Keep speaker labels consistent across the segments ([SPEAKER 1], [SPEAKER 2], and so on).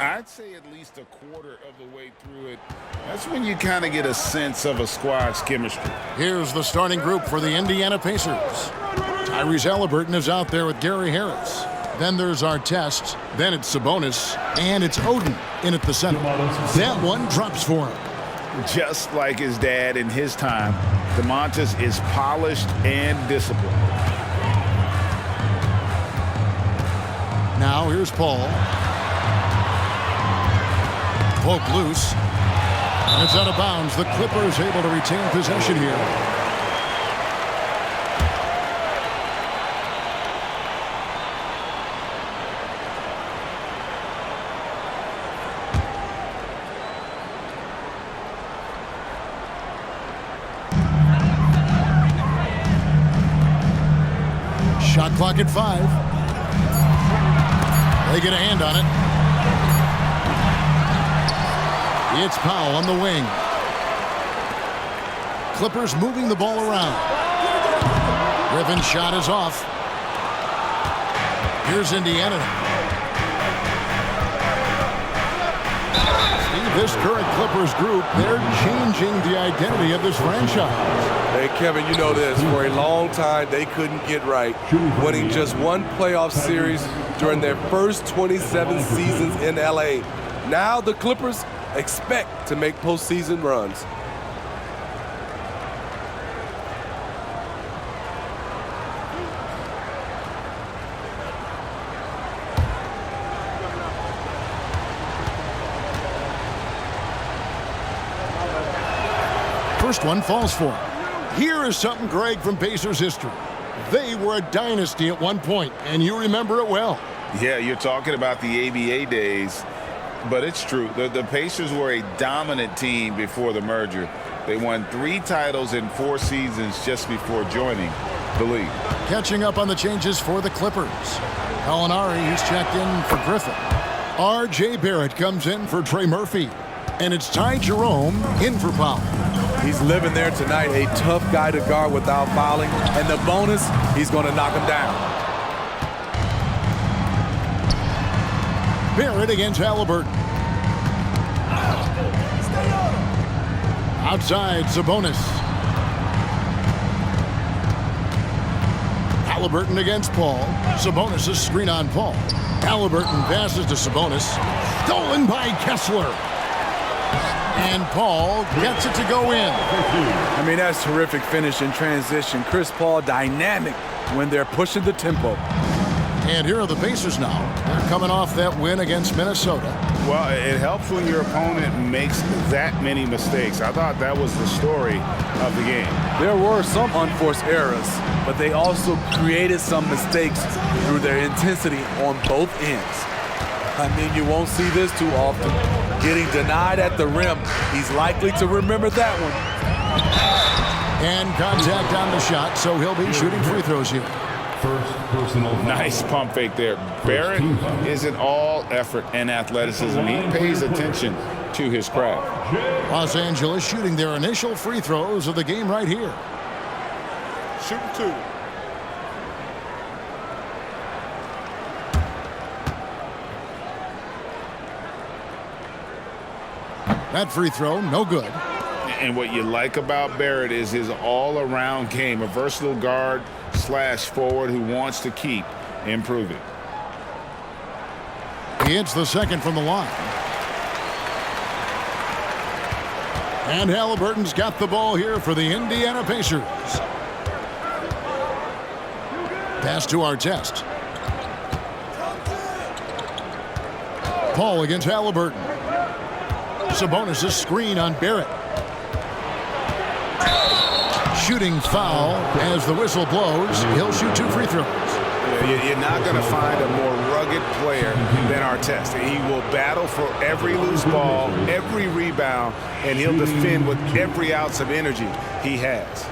[SPEAKER 1] I'd say at least a quarter of the way through it. That's when you kind of get a sense of a squad's chemistry.
[SPEAKER 2] Here's the starting group for the Indiana Pacers. Tyrese Halliburton is out there with Gary Harris. Then there's Artest. Then it's Sabonis. And it's Oden in at the center. That one drops for him.
[SPEAKER 1] Just like his dad in his time, DeMontis is polished and disciplined.
[SPEAKER 2] Now here's Paul. Poke loose. And it's out of bounds. The Clippers able to retain possession here. Shot clock at 5. They get a hand on it. It's Powell on the wing. Clippers moving the ball around. Griffin's shot is off. Here's Indiana. See, this current Clippers group, they're changing the identity of this franchise.
[SPEAKER 3] Hey, Kevin, you know this. For a long time, they couldn't get right, winning just one playoff series during their first 27 seasons in L.A. Now the Clippers expect to make postseason runs.
[SPEAKER 2] First one falls for him. Here is something, Greg, from Pacers history. They were a dynasty at one point, and you remember it well.
[SPEAKER 1] Yeah, you're talking about the ABA days, but it's true. The Pacers were a dominant team before the merger. They won 3 titles in 4 seasons just before joining the league.
[SPEAKER 2] Catching up on the changes for the Clippers. Gallinari, who's checked in for Griffin. R.J. Barrett comes in for Trey Murphy. And it's Ty Jerome in for Powell.
[SPEAKER 3] He's living there tonight, a tough guy to guard without fouling. And the bonus, he's going to knock him down.
[SPEAKER 2] Barrett against Halliburton. Outside, Sabonis. Halliburton against Paul. Sabonis' screen on Paul. Halliburton passes to Sabonis. Stolen by Kessler. And Paul gets it to go in.
[SPEAKER 4] I mean, that's terrific finish in transition. Chris Paul dynamic when they're pushing the tempo.
[SPEAKER 2] And here are the Pacers now. They're coming off that win against Minnesota.
[SPEAKER 1] Well, it helps when your opponent makes that many mistakes. I thought that was the story of the game.
[SPEAKER 4] There were some unforced errors, but they also created some mistakes through their intensity on both ends. I mean, you won't see this too often. Getting denied at the rim, he's likely to remember that one.
[SPEAKER 2] And contact on the shot, so he'll be shooting free throws here.
[SPEAKER 5] First personal foul.
[SPEAKER 1] Nice pump fake there. Barrett is an all effort and athleticism. He pays attention to his craft.
[SPEAKER 2] Los Angeles shooting their initial free throws of the game right here.
[SPEAKER 1] Shoot 2.
[SPEAKER 2] That free throw, no good.
[SPEAKER 1] And what you like about Barrett is his all-around game, a versatile guard / forward who wants to keep improving.
[SPEAKER 2] He hits the second from the line. And Halliburton's got the ball here for the Indiana Pacers. Pass to Artest. Paul against Halliburton. Sabonis' screen on Barrett. Shooting foul as the whistle blows. He'll shoot 2 free throws.
[SPEAKER 1] You're not going to find a more rugged player than Artest. He will battle for every loose ball, every rebound, and he'll defend with every ounce of energy he has.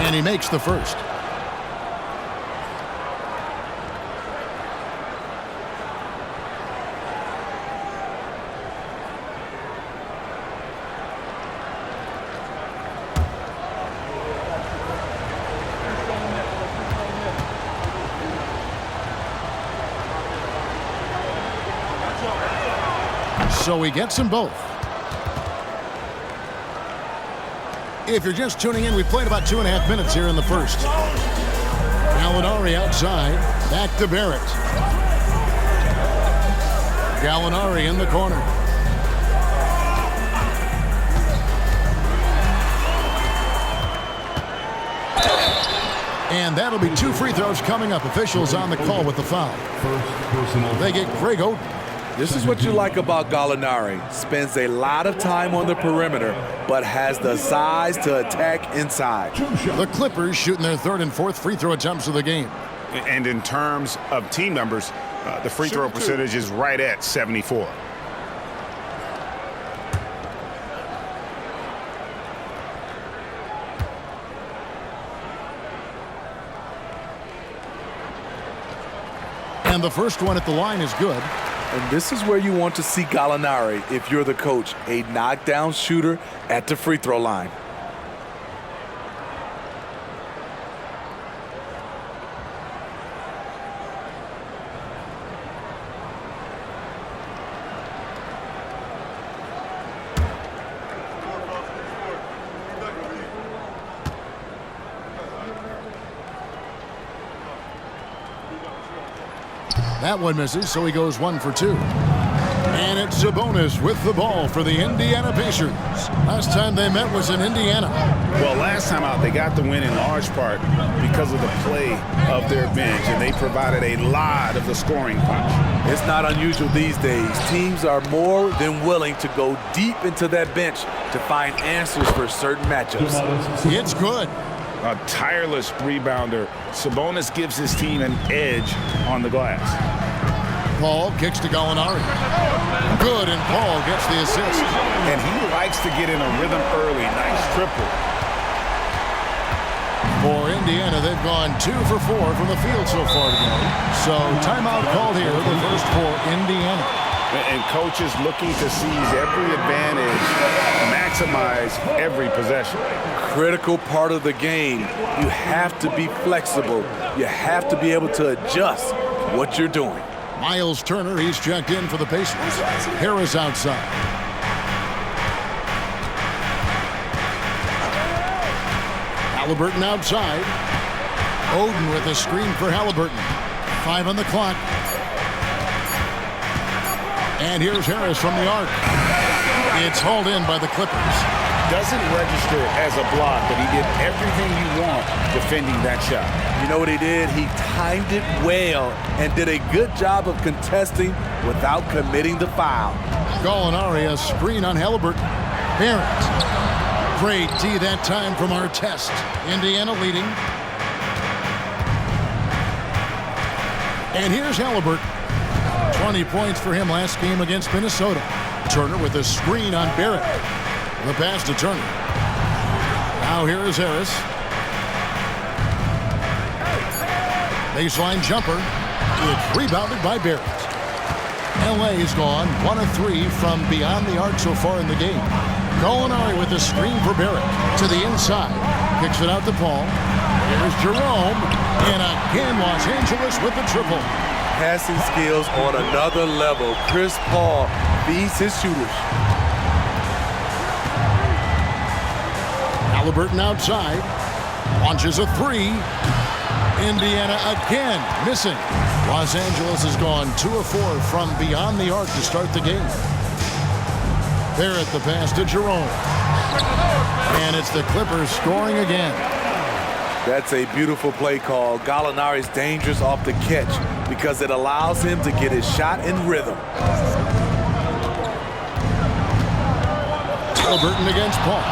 [SPEAKER 2] And he makes the first. So he gets them both. If you're just tuning in, we played about 2.5 minutes here in the first. Gallinari outside. Back to Barrett. Gallinari in the corner. And that'll be 2 free throws coming up. Officials on the call with the foul. They get Greg Oden.
[SPEAKER 4] This is what you like about Gallinari. Spends a lot of time on the perimeter, but has the size to attack inside.
[SPEAKER 2] The Clippers shooting their 3rd and 4th free throw attempts of the game.
[SPEAKER 6] And in terms of team numbers, the free throw percentage is right at 74.
[SPEAKER 2] And the first one at the line is good.
[SPEAKER 4] And this is where you want to see Gallinari if you're the coach, a knockdown shooter at the free throw line.
[SPEAKER 2] That one misses, so he goes 1 for 2. And it's Sabonis with the ball for the Indiana Pacers. Last time they met was in Indiana.
[SPEAKER 1] Well, last time out, they got the win in large part because of the play of their bench, and they provided a lot of the scoring punch.
[SPEAKER 4] It's not unusual these days. Teams are more than willing to go deep into that bench to find answers for certain matchups.
[SPEAKER 2] It's good.
[SPEAKER 1] A tireless rebounder. Sabonis gives his team an edge on the glass.
[SPEAKER 2] Paul kicks to Gallinari. Good, and Paul gets the assist.
[SPEAKER 1] And he likes to get in a rhythm early. Nice triple.
[SPEAKER 2] For Indiana, they've gone 2 for 4 from the field so far today. So timeout called here, the first for Indiana.
[SPEAKER 1] And coaches looking to seize every advantage, maximize every possession.
[SPEAKER 4] Critical part of the game. You have to be flexible. You have to be able to adjust what you're doing.
[SPEAKER 2] Miles Turner, he's checked in for the Pacers. Harris outside. Halliburton outside. Oden with a screen for Halliburton. 5 on the clock. And here's Harris from the arc. It's hauled in by the Clippers.
[SPEAKER 1] Doesn't register as a block, but he did everything you want defending that shot.
[SPEAKER 4] You know what he did? He timed it well and did a good job of contesting without committing the foul.
[SPEAKER 2] Gallinari, a screen on Halliburton. Barrett. Great D that time from Artest. Indiana leading. And here's Halliburton. 20 points for him last game against Minnesota. Turner with a screen on Barrett. The pass to Turner. Now here is Harris. Baseline jumper. It's rebounded by Barrett. LA's gone 1 of 3 from beyond the arc so far in the game. Gallinari with a screen for Barrett. To the inside. Kicks it out to Paul. Here's Jerome. And again, Los Angeles with the triple.
[SPEAKER 4] Passing skills on another level. Chris Paul feeds his shooters.
[SPEAKER 2] Halliburton outside. Launches a 3. Indiana again missing. Los Angeles has gone 2 of 4 from beyond the arc to start the game. Barrett the pass to Jerome. And it's the Clippers scoring again.
[SPEAKER 4] That's a beautiful play call. Gallinari's dangerous off the catch because it allows him to get his shot in rhythm.
[SPEAKER 2] Halliburton against Paul.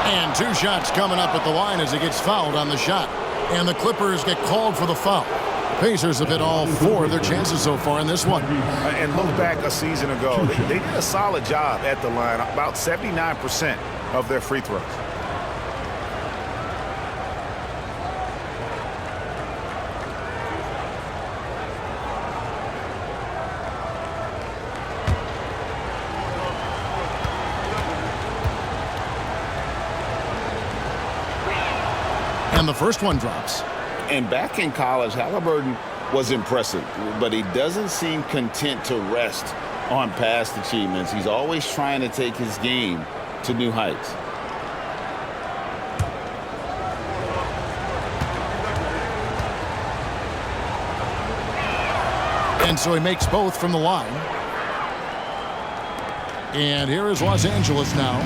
[SPEAKER 2] And 2 shots coming up at the line as he gets fouled on the shot. And the Clippers get called for the foul. Pacers have hit all 4 of their chances so far in this one.
[SPEAKER 1] And look back a season ago. They did a solid job at the line. About 79% of their free throws.
[SPEAKER 2] And the first one drops.
[SPEAKER 1] And back in college, Halliburton was impressive, but he doesn't seem content to rest on past achievements. He's always trying to take his game to new heights.
[SPEAKER 2] And so he makes both from the line. And here is Los Angeles now.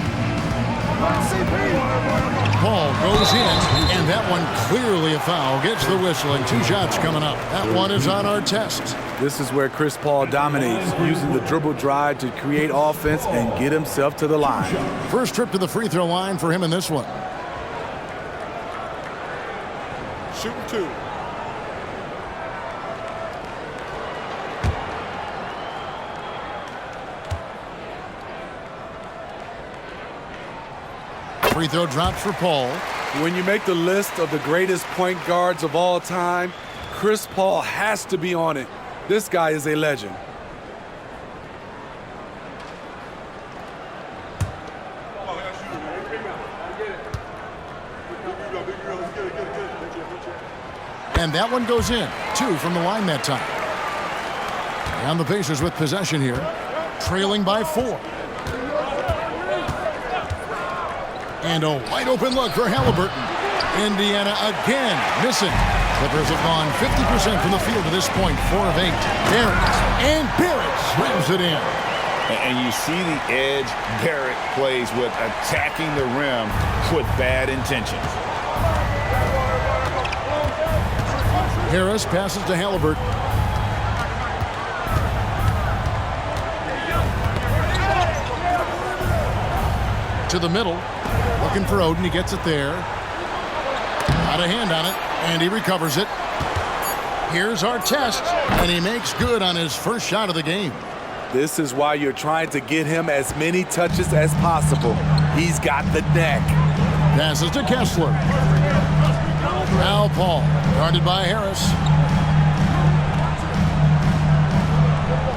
[SPEAKER 2] Ball goes in, and that one clearly a foul. Gets the whistle, and 2 shots coming up. That one is on Artest.
[SPEAKER 4] This is where Chris Paul dominates, using the dribble drive to create offense and get himself to the line.
[SPEAKER 2] First trip to the free throw line for him in this one.
[SPEAKER 7] Shooting 2.
[SPEAKER 2] Free throw drops for Paul.
[SPEAKER 4] When you make the list of the greatest point guards of all time, Chris Paul has to be on it. This guy is a legend.
[SPEAKER 2] And that one goes in. 2 from the line that time. And the Pacers with possession here, trailing by 4. And a wide open look for Halliburton. Indiana again missing. Clippers have gone 50% from the field to this point, 4 of 8. Barrett slams it in.
[SPEAKER 1] And you see the edge Barrett plays with, attacking the rim with bad intentions.
[SPEAKER 2] Harris passes to Halliburton. To the middle. Looking for Oden. He gets it there. Got a hand on it, and he recovers it. Here's Artest, and he makes good on his first shot of the game.
[SPEAKER 4] This is why you're trying to get him as many touches as possible. He's got the neck.
[SPEAKER 2] Passes to Kessler. Now Paul, guarded by Harris.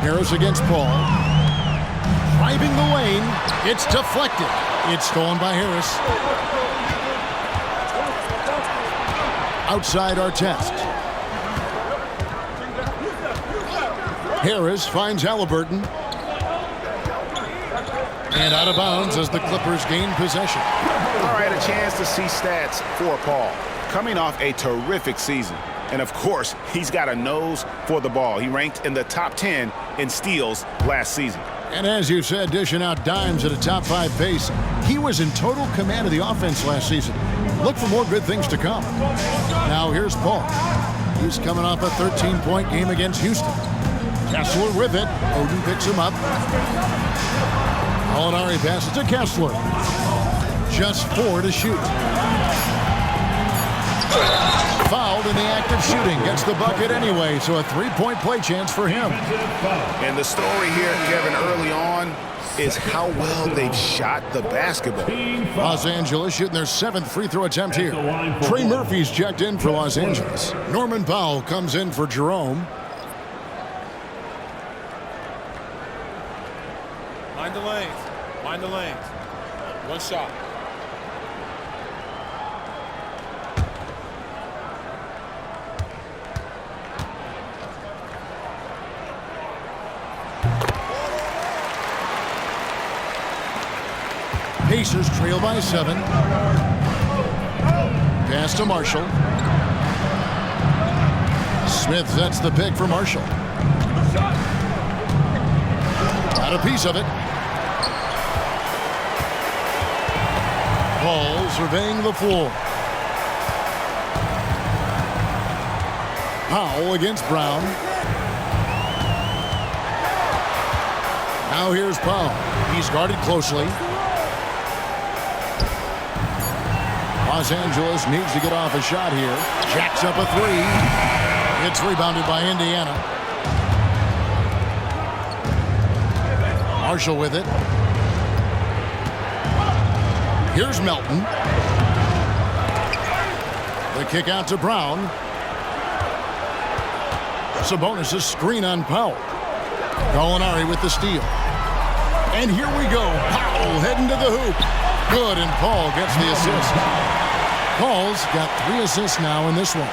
[SPEAKER 2] Harris against Paul. Driving the lane. It's deflected. It's stolen by Harris. Outside Artest. Harris finds Halliburton. And out of bounds as the Clippers gain possession.
[SPEAKER 6] All right, a chance to see stats for Paul. Coming off a terrific season. And, of course, he's got a nose for the ball. He ranked in the top 10 in steals last season.
[SPEAKER 2] And as you said, dishing out dimes at a top 5 pace. He was in total command of the offense last season. Look for more good things to come. Now here's Paul. He's coming off a 13-point game against Houston. Kessler with it. Oden picks him up. Molinari passes to Kessler. Just 4 to shoot. Fouled in the act of shooting. Gets the bucket anyway, so a 3-point play chance for him.
[SPEAKER 6] And the story here, Kevin, early on is how well they've shot the basketball.
[SPEAKER 2] Los Angeles shooting their 7th free throw attempt here. Trey Murphy's checked in for Los Angeles. Norman Powell comes in for Jerome.
[SPEAKER 7] Mind the lanes. Mind the lanes. 1 shot.
[SPEAKER 2] Pacers trail by 7. Pass to Marshall. Smith sets the pick for Marshall. Got a piece of it. Paul surveying the floor. Powell against Brown. Now here's Powell. He's guarded closely. Los Angeles needs to get off a shot here. Jacks up a 3. It's rebounded by Indiana. Marshall with it. Here's Melton. The kick out to Brown. Sabonis' screen on Powell. Molinari with the steal. And here we go. Powell heading to the hoop. Good, and Paul gets the assist. Paul's got 3 assists now in this one.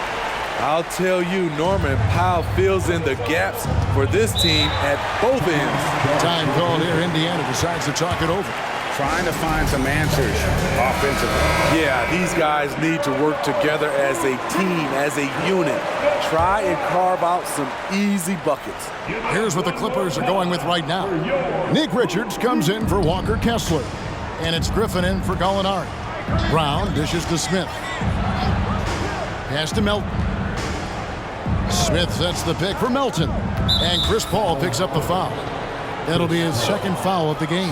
[SPEAKER 4] I'll tell you, Norman Powell fills in the gaps for this team at both ends.
[SPEAKER 2] Time called here. Indiana decides to talk it over.
[SPEAKER 6] Trying to find some answers offensively.
[SPEAKER 4] Yeah, these guys need to work together as a team, as a unit. Try and carve out some easy buckets.
[SPEAKER 2] Here's what the Clippers are going with right now. Nick Richards comes in for Walker Kessler. And it's Griffin in for Gallinari. Brown dishes to Smith. Pass to Melton. Smith sets the pick for Melton. And Chris Paul picks up the foul. That'll be his second foul of the game.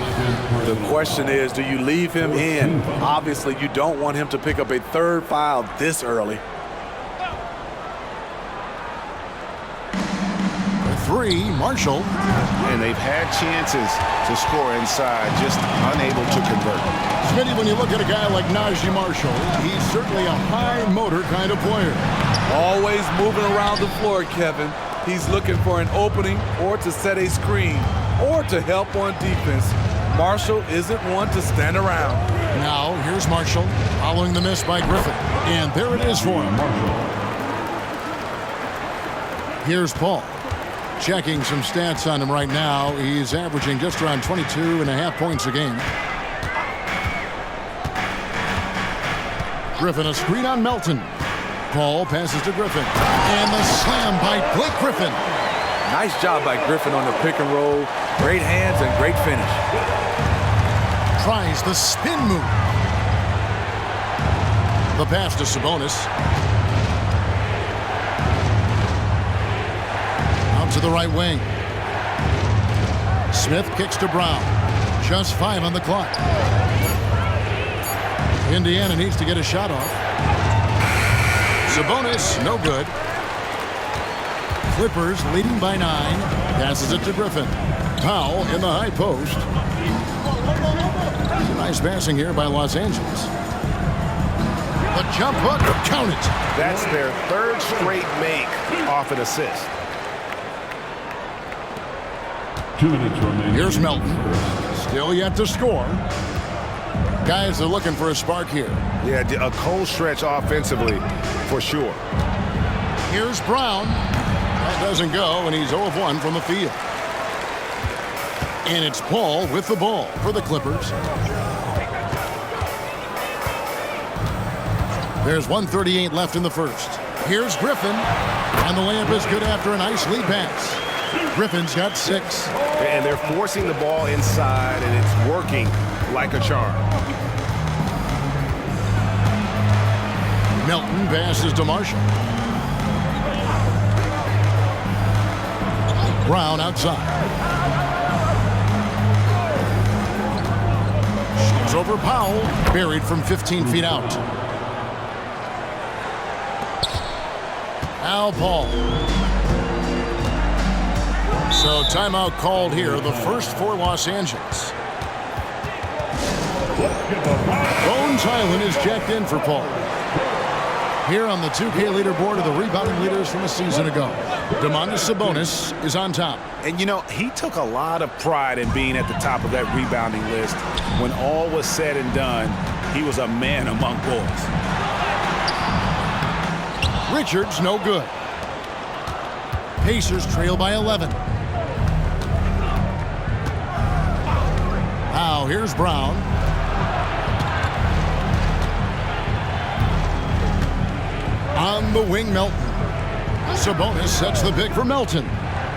[SPEAKER 4] The question is, do you leave him in? Obviously, you don't want him to pick up a third foul this early.
[SPEAKER 2] For 3, Marshall.
[SPEAKER 6] And they've had chances to score inside, just unable to convert.
[SPEAKER 2] Smitty, when you look at a guy like Najee Marshall, he's certainly a high-motor kind of player.
[SPEAKER 4] Always moving around the floor, Kevin. He's looking for an opening or to set a screen or to help on defense. Marshall isn't one to stand around.
[SPEAKER 2] Now, here's Marshall following the miss by Griffin. And there it is for him. Here's Paul. Checking some stats on him right now. He's averaging just around 22.5 points a game. Griffin, a screen on Melton. Paul passes to Griffin. And the slam by Blake Griffin.
[SPEAKER 4] Nice job by Griffin on the pick and roll. Great hands and great finish.
[SPEAKER 2] Tries the spin move. The pass to Sabonis. Out to the right wing. Smith kicks to Brown. Just 5 on the clock. Indiana needs to get a shot off. Sabonis, no good. Clippers leading by 9. Passes it to Griffin. Powell in the high post. Nice passing here by Los Angeles. The jump hook, count it.
[SPEAKER 6] That's their third straight make off an assist.
[SPEAKER 5] 2 minutes remaining.
[SPEAKER 2] Here's Melton. Still yet to score. Guys are looking for a spark here.
[SPEAKER 6] Yeah, a cold stretch offensively for sure.
[SPEAKER 2] Here's Brown. That doesn't go, and he's 0 of 1 from the field. And it's Paul with the ball for the Clippers. There's 1:38 left in the first. Here's Griffin. And the layup is good after a nice lead pass. Griffin's got 6.
[SPEAKER 6] And they're forcing the ball inside, and it's working like a charm.
[SPEAKER 2] Melton passes to Marshall. Brown outside. Shoots over Powell. Buried from 15 feet out. Al Paul. So timeout called here, the first for Los Angeles. Bones Highland is checked in for Paul. Here on the 2K leaderboard are the rebounding leaders from a season ago. Domantas Sabonis is on top.
[SPEAKER 6] And, you know, he took a lot of pride in being at the top of that rebounding list. When all was said and done, he was a man among boys.
[SPEAKER 2] Richards, no good. Pacers trail by 11. Now, here's Brown. On the wing, Melton. Sabonis sets the pick for Melton.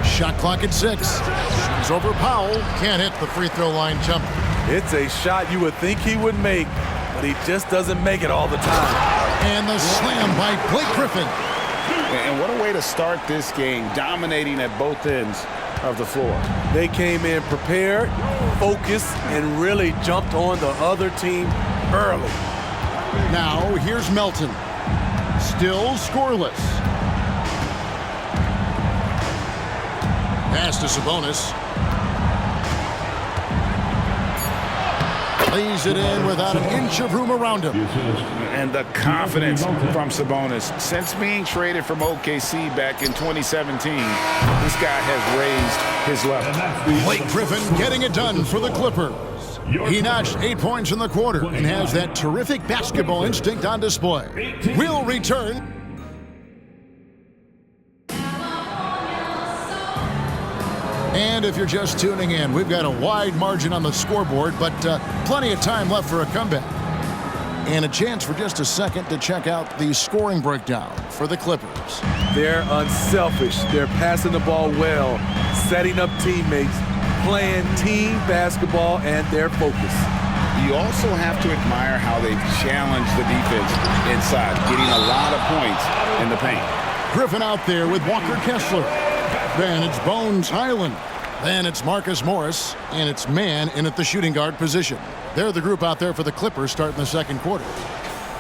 [SPEAKER 2] Shot clock at 6. Shoots over Powell. Can't hit the free throw line jumper.
[SPEAKER 4] It's a shot you would think he would make, but he just doesn't make it all the time.
[SPEAKER 2] And the slam by Blake Griffin.
[SPEAKER 6] And what a way to start this game, dominating at both ends of the floor.
[SPEAKER 4] They came in prepared, focused, and really jumped on the other team early.
[SPEAKER 2] Now, here's Melton. Still scoreless. Pass to Sabonis. Lays it in without an inch of room around him.
[SPEAKER 6] And the confidence from Sabonis. Since being traded from OKC back in 2017, this guy has raised his level.
[SPEAKER 2] Blake Griffin getting it done for the Clippers. He notched 8 points in the quarter and has that terrific basketball instinct on display. We'll return. And if you're just tuning in, we've got a wide margin on the scoreboard, but plenty of time left for a comeback. And a chance for just a second to check out the scoring breakdown for the Clippers.
[SPEAKER 3] They're unselfish. They're passing the ball well, setting up teammates, playing team basketball, and their focus.
[SPEAKER 1] You also have to admire how they've challenged the defense inside, getting a lot of points in the paint.
[SPEAKER 2] Griffin out there with Walker Kessler. Then it's Bones Highland. Then it's Marcus Morris, and it's man in at the shooting guard position. They're the group out there for the Clippers starting the second quarter.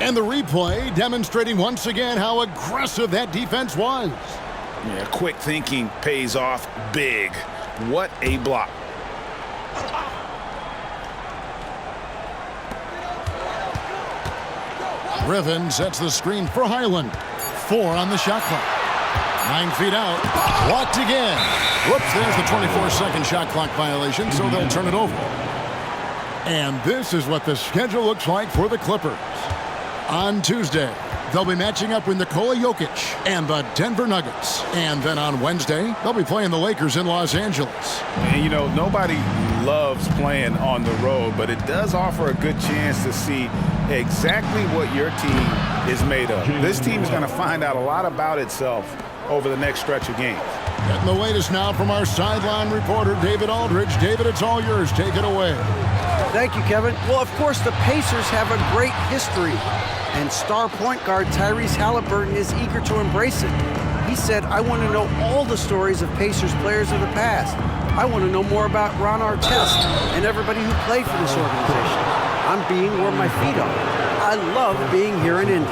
[SPEAKER 2] And the replay demonstrating once again how aggressive that defense was.
[SPEAKER 6] Yeah, quick thinking pays off big. What a block.
[SPEAKER 2] Griffin sets the screen for Highland. 4 on the shot clock. 9 feet out. Blocked again. Whoops, there's the 24-second shot clock violation, so they'll turn it over. And this is what the schedule looks like for the Clippers. On Tuesday, they'll be matching up with Nikola Jokic and the Denver Nuggets. And then on Wednesday, they'll be playing the Lakers in Los Angeles.
[SPEAKER 6] And you know, nobody loves playing on the road, but it does offer a good chance to see exactly what your team is made of. This team is going to find out a lot about itself over the next stretch of games.
[SPEAKER 2] Getting the latest now from our sideline reporter, David Aldridge. David, it's all yours. Take it away.
[SPEAKER 8] Thank you, Kevin. Well, of course, the Pacers have a great history, and star point guard Tyrese Halliburton is eager to embrace it. He said, I want to know all the stories of Pacers players of the past. I want to know more about Ron Artest and everybody who played for this organization. I'm being where my feet are. I love being here in Indy.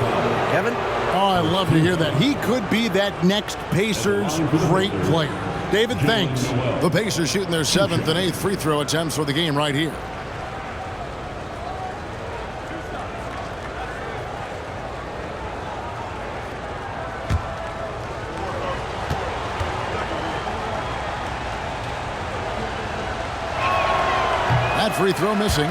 [SPEAKER 8] Kevin?
[SPEAKER 2] Oh, I love to hear that. He could be that next Pacers great player. David, thanks. The Pacers shooting their 7th and 8th free throw attempts for the game right here. That free throw missing.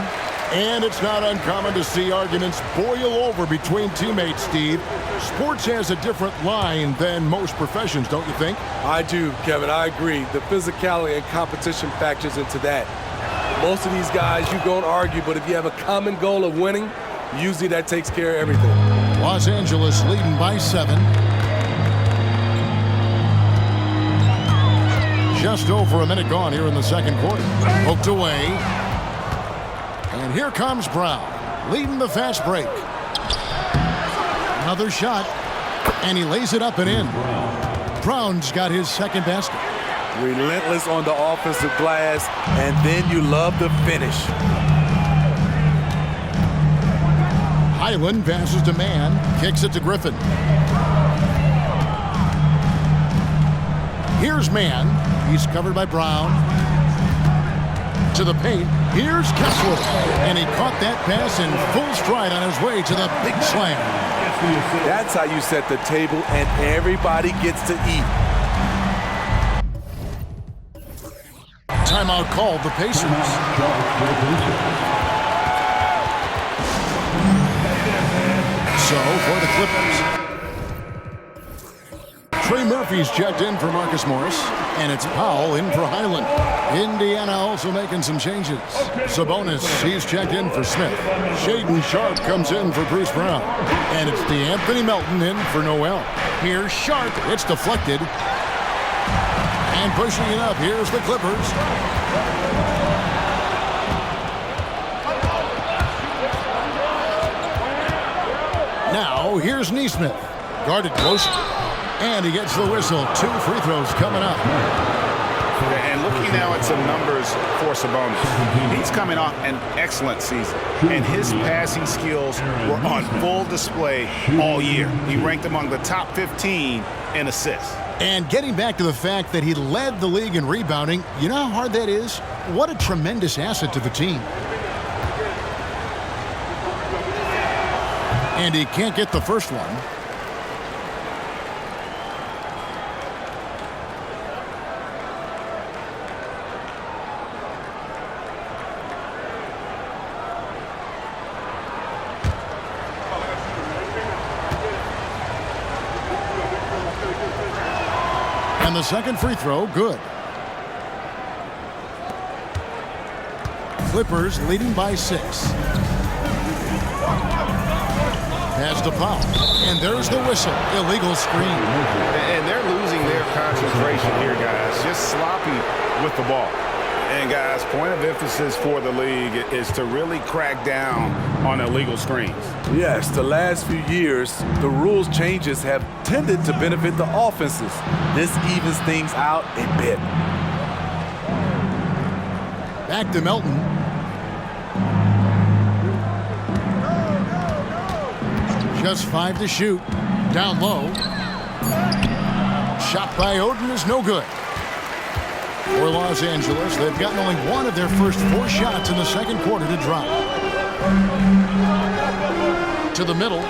[SPEAKER 2] And it's not uncommon to see arguments boil over between teammates, Steve. Sports has a different line than most professions, don't you think?
[SPEAKER 3] I do, Kevin. I agree. The physicality and competition factors into that. Most of these guys, you don't argue, but if you have a common goal of winning, usually that takes care of everything.
[SPEAKER 2] Los Angeles leading by 7. Just over a minute gone here in the second quarter. Poked away. And here comes Brown, leading the fast break. Another shot, and he lays it up and in. Brown's got his second basket.
[SPEAKER 3] Relentless on the offensive glass, and then you love the finish.
[SPEAKER 2] Highland passes to Mann, kicks it to Griffin. Here's Mann. He's covered by Brown. To the paint. Here's Kessler. And he caught that pass in full stride on his way to the big slam.
[SPEAKER 3] That's how you set the table, and everybody gets to eat.
[SPEAKER 2] Timeout called the Pacers. So for the Clippers, Trey Murphy's checked in for Marcus Morris, and it's Powell in for Highland. Indiana also making some changes. Sabonis, he's checked in for Smith. Shaedon Sharpe comes in for Bruce Brown. And it's DeAnthony Melton in for Noel. Here's Sharpe. It's deflected. And pushing it up, here's the Clippers. Now, here's Nesmith. Guarded closely. And he gets the whistle. 2 free throws coming up.
[SPEAKER 6] And looking now at some numbers for Sabonis. He's coming off an excellent season, and his passing skills were on full display all year. He ranked among the top 15 in assists.
[SPEAKER 2] And getting back to the fact that he led the league in rebounding, you know how hard that is? What a tremendous asset to the team. And he can't get the first one. And the second free throw, good. Clippers leading by 6. Pass to Powell. And there's the whistle. Illegal screen.
[SPEAKER 6] And they're losing their concentration here, guys. Just sloppy with the ball. And, guys, point of emphasis for the league is to really crack down on illegal screens.
[SPEAKER 4] Yes, the last few years, the rules changes have tended to benefit the offenses. This evens things out a bit.
[SPEAKER 2] Back to Melton. Just 5 to shoot. Down low. Shot by Oden is no good. For Los Angeles, they've gotten only one of their first 4 shots in the second quarter to drop. To the middle.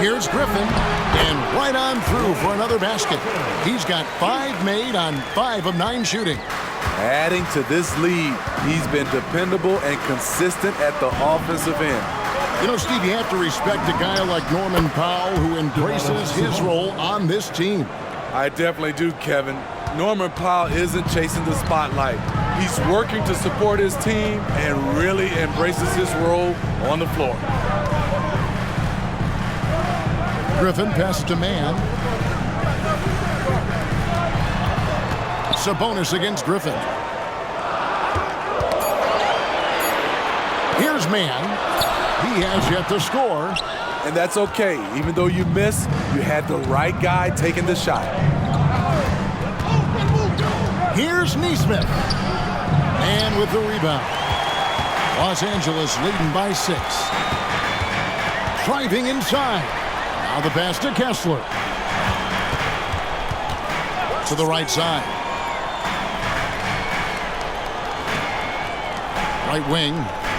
[SPEAKER 2] Here's Griffin, and right on through for another basket. He's got 5 made on 5 of 9 shooting.
[SPEAKER 4] Adding to this lead, he's been dependable and consistent at the offensive end.
[SPEAKER 2] You know, Steve, you have to respect a guy like Norman Powell who embraces his role on this team.
[SPEAKER 4] I definitely do, Kevin. Norman Powell isn't chasing the spotlight. He's working to support his team and really embraces his role on the floor.
[SPEAKER 2] Griffin passes to Mann. Sabonis against Griffin. Here's Mann. He has yet to score.
[SPEAKER 4] And that's okay. Even though you miss, you had the right guy taking the shot.
[SPEAKER 2] Here's Neesmith. And with the rebound. Los Angeles leading by 6. Driving inside. Now the pass to Kessler. To the right side. Right wing.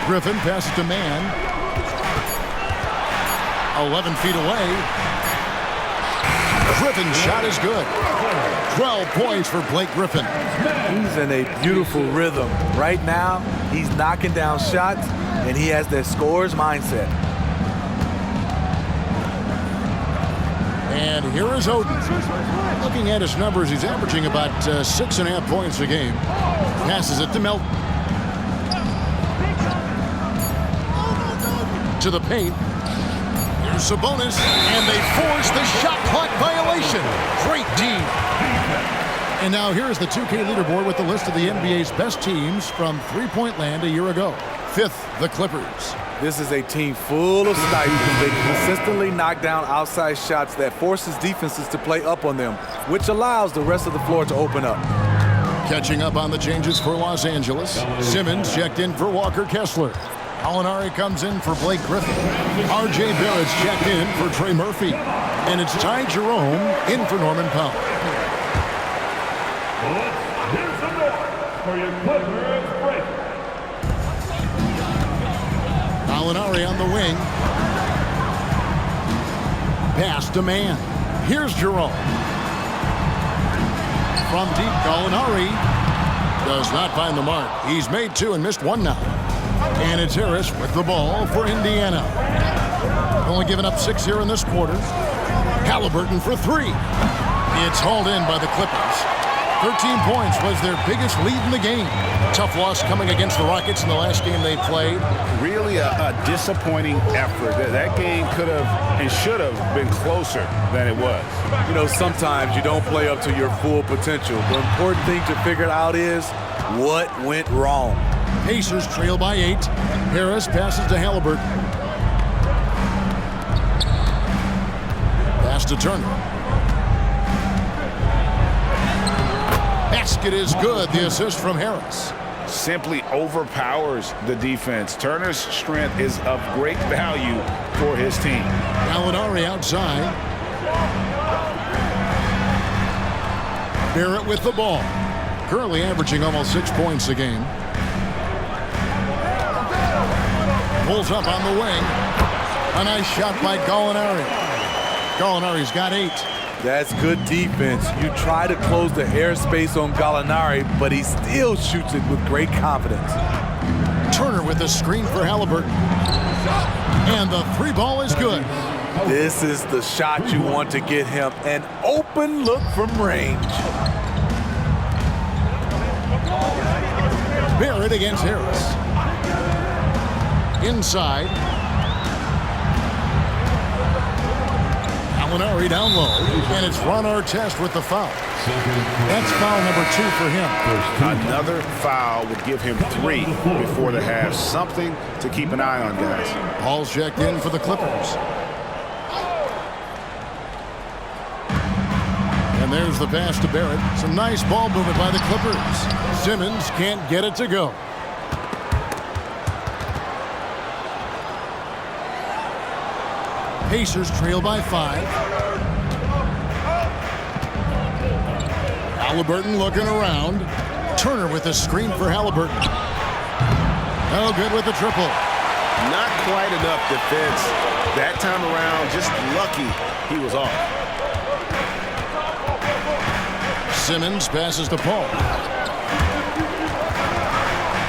[SPEAKER 2] Griffin passes to Mann. 11 feet away. Griffin's shot is good. 12 points for Blake Griffin.
[SPEAKER 4] He's in a beautiful rhythm. Right now, he's knocking down shots, and he has that scorer's mindset.
[SPEAKER 2] And here is Oden. Looking at his numbers, he's averaging about 6.5 points a game. Passes it to Melton. To the paint. Here's Sabonis, and they force the shot clock violation. Great D. And now here's the 2K leaderboard with the list of the NBA's best teams from three-point land a year ago. 5th, the Clippers.
[SPEAKER 4] This is a team full of snipers. They consistently knock down outside shots that forces defenses to play up on them, which allows the rest of the floor to open up.
[SPEAKER 2] Catching up on the changes for Los Angeles. Simmons checked in for Walker Kessler. Gallinari comes in for Blake Griffin. R.J. Barrett's checked in for Trey Murphy. And it's Ty Jerome in for Norman Powell.
[SPEAKER 5] Here's the note for your Clippers break.
[SPEAKER 2] Gallinari on the wing. Pass to Mann. Here's Jerome. From deep, Gallinari does not find the mark. He's made 2 and missed 1 now. And it's Harris with the ball for Indiana. Only giving up 6 here in this quarter. Halliburton for 3. It's hauled in by the Clippers. 13 points was their biggest lead in the game. Tough loss coming against the Rockets in the last game they played.
[SPEAKER 6] Really a disappointing effort. That game could have and should have been closer than it was.
[SPEAKER 4] You know, sometimes you don't play up to your full potential. The important thing to figure out is what went wrong.
[SPEAKER 2] Pacers trail by 8. Harris passes to Halliburton. Pass to Turner. Basket is good. The assist from Harris.
[SPEAKER 6] Simply overpowers the defense. Turner's strength is of great value for his team.
[SPEAKER 2] Gallinari outside. Barrett with the ball. Currently averaging almost 6 points a game. Pulls up on the wing. A nice shot by Gallinari. Gallinari's got 8.
[SPEAKER 4] That's good defense. You try to close the airspace on Gallinari, but he still shoots it with great confidence.
[SPEAKER 2] Turner with the screen for Halliburton. And the 3 ball is good.
[SPEAKER 4] This is the shot you want to get him. An open look from range.
[SPEAKER 2] Barrett against Harris. Inside. Gallinari down low. And it's Ron Artest with the foul. That's foul number 2 for him.
[SPEAKER 6] Another foul would give him 3 before the half. Something to keep an eye on, guys.
[SPEAKER 2] Ball's checked in for the Clippers. And there's the pass to Barrett. Some nice ball movement by the Clippers. Simmons can't get it to go. Pacers trail by 5. Halliburton looking around. Turner with a screen for Halliburton. Oh, good with the triple.
[SPEAKER 6] Not quite enough defense that time around. Just lucky he was off.
[SPEAKER 2] Simmons passes to Paul.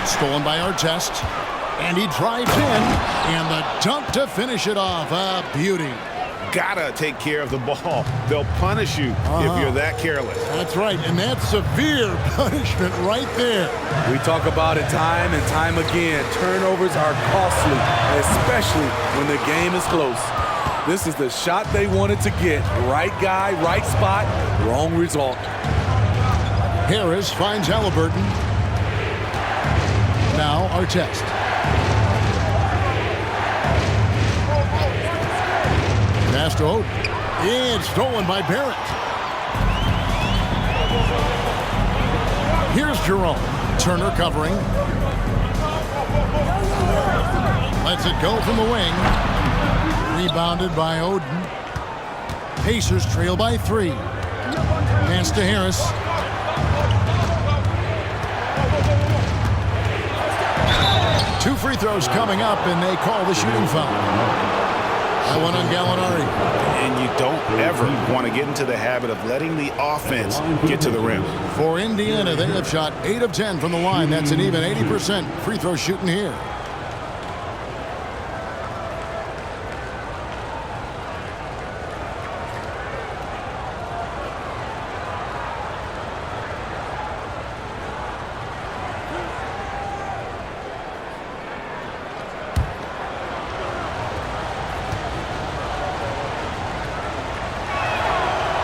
[SPEAKER 2] Stolen by Artest. And he drives in. And the dunk to finish it off. A beauty.
[SPEAKER 6] Gotta take care of the ball. They'll punish you if you're that careless.
[SPEAKER 2] That's right. And that's severe punishment right there.
[SPEAKER 4] We talk about it time and time again. Turnovers are costly, especially when the game is close. This is the shot they wanted to get. Right guy, right spot, wrong result.
[SPEAKER 2] Harris finds Halliburton. Now Artest. Pass to Oden. And stolen by Barrett. Here's Jerome. Turner covering. Lets it go from the wing. Rebounded by Oden. Pacers trail by 3. Pass to Harris. Two free throws coming up, and they call the shooting foul. That one on Gallinari.
[SPEAKER 6] And you don't ever want to get into the habit of letting the offense get to the rim.
[SPEAKER 2] For Indiana, they have shot 8 of 10 from the line. That's an even 80% free throw shooting here.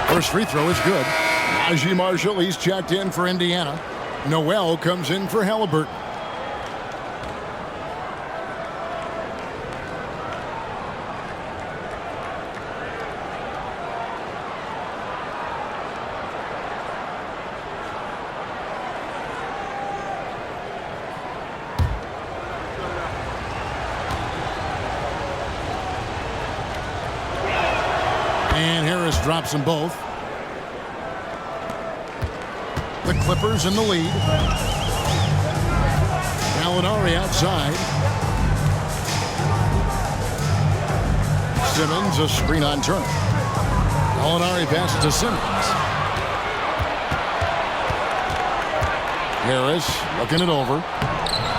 [SPEAKER 2] First free throw is good. Najee Marshall, he's checked in for Indiana. Noel comes in for Halliburton. And Harris drops them both. The Clippers in the lead. Gallinari outside. Simmons, a screen on Turner. Gallinari passes to Simmons. Harris looking it over.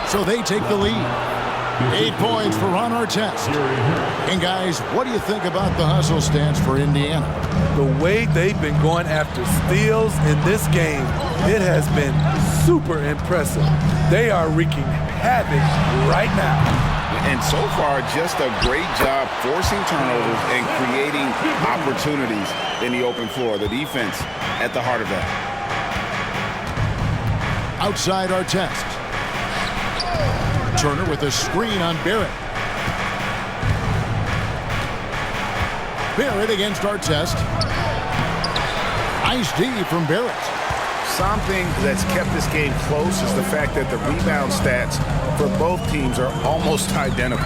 [SPEAKER 2] So they take the lead. 8 points for Ron Artest. And guys, what do you think about the hustle stance for Indiana?
[SPEAKER 4] The way they've been going after steals in this game, it has been super impressive. They are wreaking havoc right now.
[SPEAKER 6] And so far, just a great job forcing turnovers and creating opportunities in the open floor. The defense at the heart of that.
[SPEAKER 2] Outside Artest. Turner with a screen on Barrett. Barrett against Artest. Nice D from Barrett.
[SPEAKER 6] Something that's kept this game close is the fact that the rebound stats for both teams are almost identical.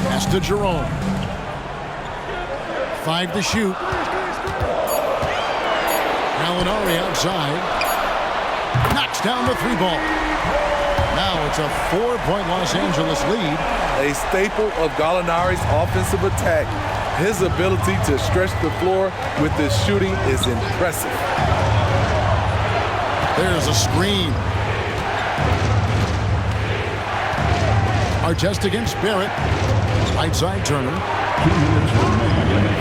[SPEAKER 2] Pass to Jerome. 5 to shoot. Gallinari outside. Knocks down the 3-ball. Now it's a 4-point Los Angeles lead.
[SPEAKER 3] A staple of Gallinari's offensive attack. His ability to stretch the floor with his shooting is impressive.
[SPEAKER 2] There's a screen. Artest against Barrett. Right side Turner.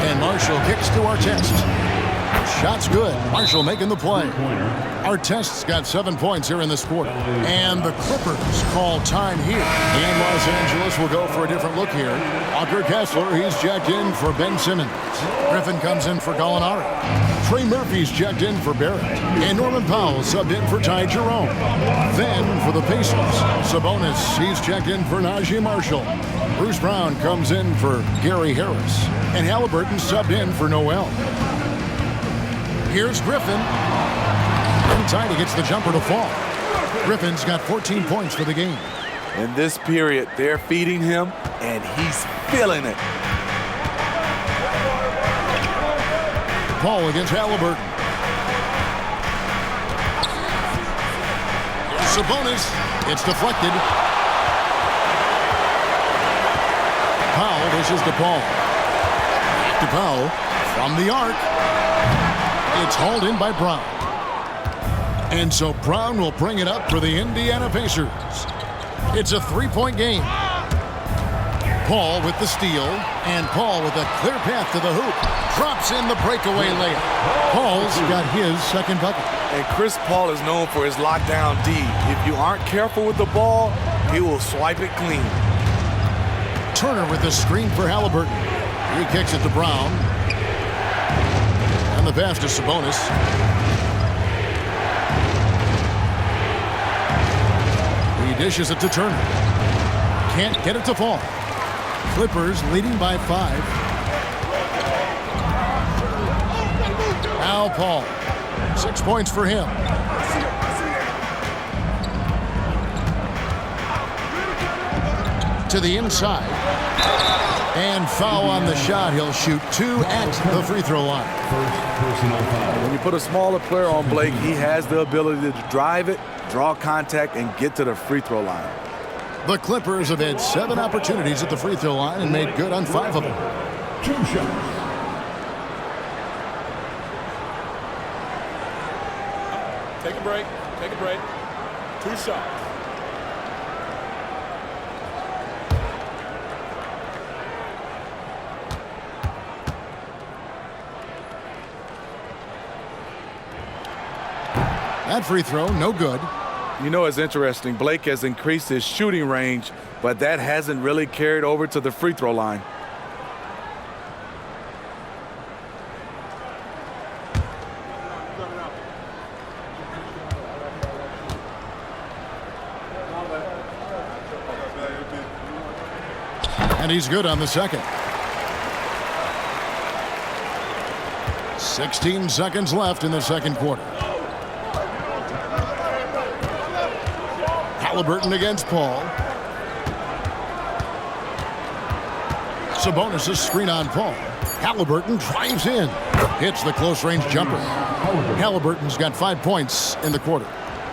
[SPEAKER 2] And Marshall kicks to Artest. Shot's good. Marshall making the play. Artest's got 7 points here in this quarter. And the Clippers call time here. And Los Angeles will go for a different look here. Walker Kessler, he's checked in for Ben Simmons. Griffin comes in for Gallinari. Trey Murphy's checked in for Barrett. And Norman Powell subbed in for Ty Jerome. Then for the Pacers, Sabonis, he's checked in for Najee Marshall. Bruce Brown comes in for Gary Harris. And Halliburton subbed in for Noel. Here's Griffin. Inside, he gets the jumper to fall. Griffin's got 14 points for the game.
[SPEAKER 4] In this period, they're feeding him, and he's feeling it.
[SPEAKER 2] Paul against Halliburton. Sabonis. It's deflected. Powell dishes to Paul. Back to Powell from the arc. It's hauled in by Brown. And so Brown will bring it up for the Indiana Pacers. It's a 3-point game. Paul with the steal, and Paul with a clear path to the hoop. Drops in the breakaway layup. Paul's got his second bucket.
[SPEAKER 4] And Chris Paul is known for his lockdown D. If you aren't careful with the ball, he will swipe it clean.
[SPEAKER 2] Turner with the screen for Halliburton. He kicks it to Brown. And the pass to Sabonis. He dishes it to Turner. Can't get it to fall. Clippers leading by 5. Now Paul. 6 points for him. To the inside. And foul on the shot. He'll shoot 2 at the free throw line.
[SPEAKER 4] When you put a smaller player on Blake, he has the ability to drive it, draw contact, and get to the free throw line.
[SPEAKER 2] The Clippers have had 7 opportunities at the free throw line and made good on 5 of them.
[SPEAKER 5] 2 shots.
[SPEAKER 7] Take a break. Take a break. 2 shots.
[SPEAKER 2] That free throw, no good.
[SPEAKER 4] You know, it's interesting. Blake has increased his shooting range, but that hasn't really carried over to the free throw line.
[SPEAKER 2] And he's good on the second. 16 seconds left in the second quarter. Halliburton against Paul. Sabonis' screen on Paul. Halliburton drives in. Hits the close-range jumper. Halliburton's got 5 points in the quarter.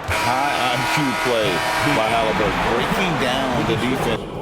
[SPEAKER 1] High IQ play by Halliburton, breaking down the defense.